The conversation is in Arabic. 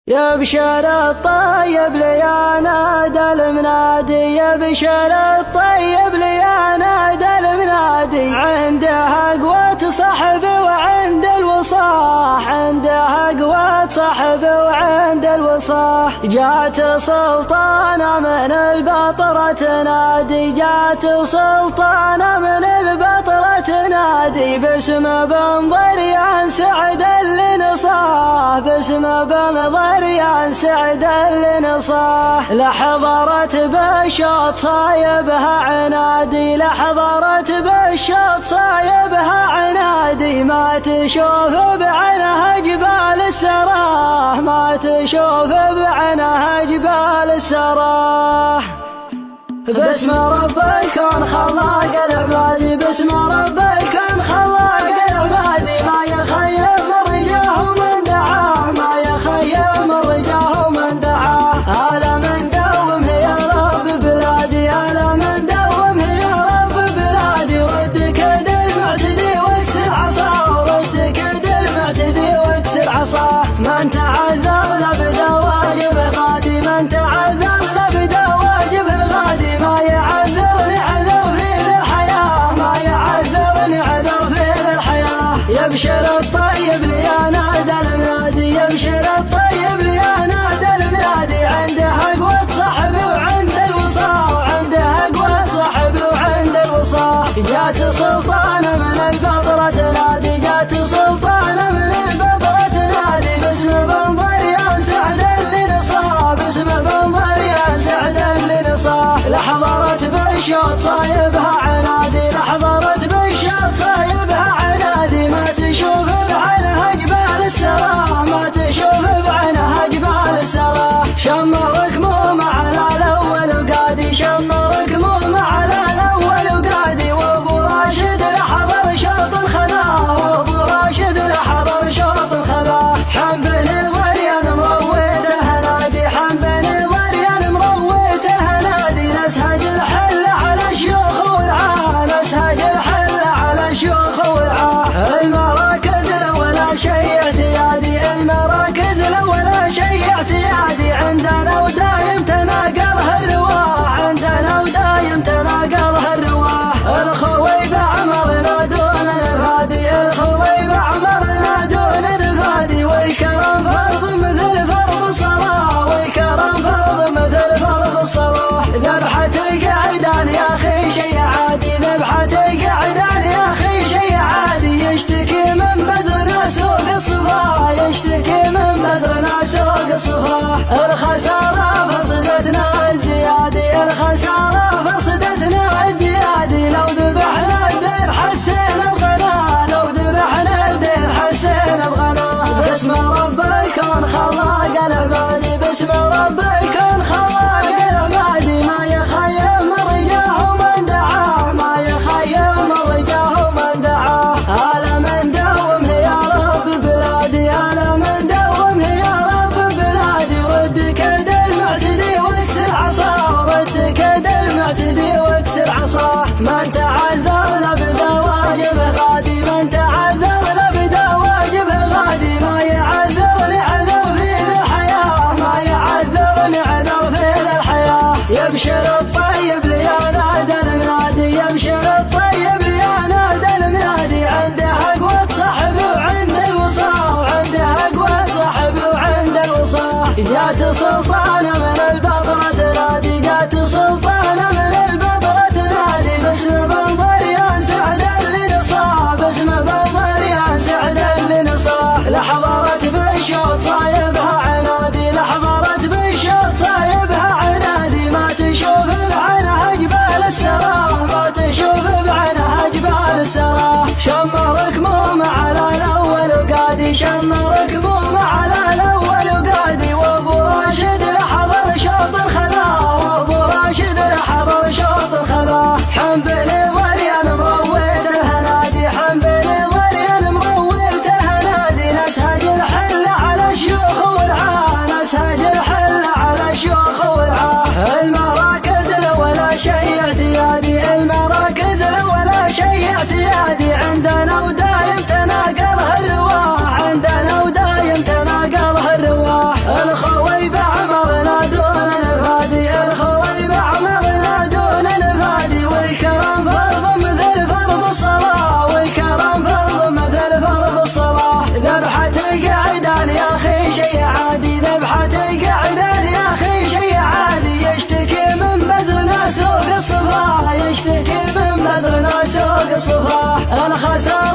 يا بشر الطيب لي نادى المنادي، يا بشر الطيب لي نادى المنادي، عندها قوة صحبه وعند الوصاح، عندها قوة صحبه وعند الوصاح. جات سلطانة من البطرة تنادي، جات سلطانة من البطرة تنادي، باسم بنظر يا سعد اللي نصاه، باسم بنظر يا سعد اللي نصاه. لحضرت بالشوط صايبها عنادي، لحضرت بالشوط صايبها عنادي، ما تشوف بعينها جبال السراه، ما تشوف بعينها جبال السراه. باسم رب الكون خلاق العبادي، باسم رب الكون خلاق العبادي، ما يخيب من رجاه من دعاه، ما يخيب من رجاه من دعاه. ألا من دوم يا رب بلادي، ألا من دوم يا رب بلادي، رد كيد المعتدي واكسر عصاه، رد كيد المعتدي واكسر عصاه. من تعذر لبدا واجبه غادي، من تعذر لبدا واجبه غادي، ما يعذرني عذر في ذي الحياة، ما يعذرني عذر في ذي الحياة. يبشر الطيب لي نادى المنادي، يبشر الطيب لي نادى المنادي، عندها قوة صحبه وعند الوصاة، وعندها قوة صحبه وعند الوصاة. جات سلطانة من البطرة تنادي، جات سلطانة من البطرة تنادي، باسم بنظر يا سعد اللي نصاه، باسم بنظر يا سعد اللي نصاه. لحضرت بالشوط صايبها عنادي، لحضرت بالشوط صايبها عنادي، ما تشوف بعينها جبال السراه، ما تشوف بعينها جبال السراه. شمرك موم على الاول وقادي، شمرك موم على الاول وقادي، وابو راشد لحضر شوط الخلاه، وابو راشد لحضر شوط الخلاه. حنبني الضريان مرويت الهنادي، حنبني الضريان مرويت الهنادي، نسهج الحل على الشيوخ والعاه، نسهج الحل على الشيوخ والعاه. المراكز ولا شيء اعتيادي، المراكز ولا شيء اعتيادي، عندنا ودايم تناقلها الرواح، عندنا ودايم تناقلها الرواح. الخويب عمرنا دون الفادي، الخويب عمرنا دون الفادي، والكرم فرض مثل فرض الصلاة، والكرم فرض مثل فرض الصلاة. ذبحة القعدان يا اخي شيء عادي، ذبحة القعدان يا اخي شيء عادي، يشتكي من بزرنا سوق الصفا، يشتكي من بزرنا سوق الصفا. الخسارة فرصدتنا ازديادي، الخسارة فرصدتنا ازديادي، لو ذبحنا الدين حسينا بغنى، لو ذبحنا الدين حسينا بغنى. باسم رب الكون خلاق العبادي، باسم رب الكون خلاق العبادي، ما يخيب من رجاه من دعاه، ما يخيب من رجاه من دعاه. ألا من دوم يا رب بلادي، ألا من دوم يا رب بلادي، رد كيد المعتدي واكسر عصاه، رد كيد المعتدي واكسر عصاه. من تعذر لبدا واجبه غادي، من تعذر لبدا واجبه غادي، ما يعذرني عذر في ذي الحياة، ما يعذرني عذر في ذي الحياة. يبشر الطيب لي نادى المنادي، يبشر الطيب لي نادى المنادي، عندها قوة صحبه وعند الوصاة، وعندها قوة صحبه وعند الوصاة. جات سلطانة من البطرة تنادي، جات سلطانة من البطرة تنادي، باسم بنظر يا سعد اللي نصاه، باسم بنظر يا سعد اللي نصاه. لحضرت بالشوط صايبها عنادي، لحضرت بالشوط صايبها عنادي، ما تشوف بعينها جبال السراه، ما تشوف بعينها جبال السراه. شمرك موم على الاول وقادي، شمرك موم على الاول وقادي، وابو راشد لحضر الصفاح الخسارة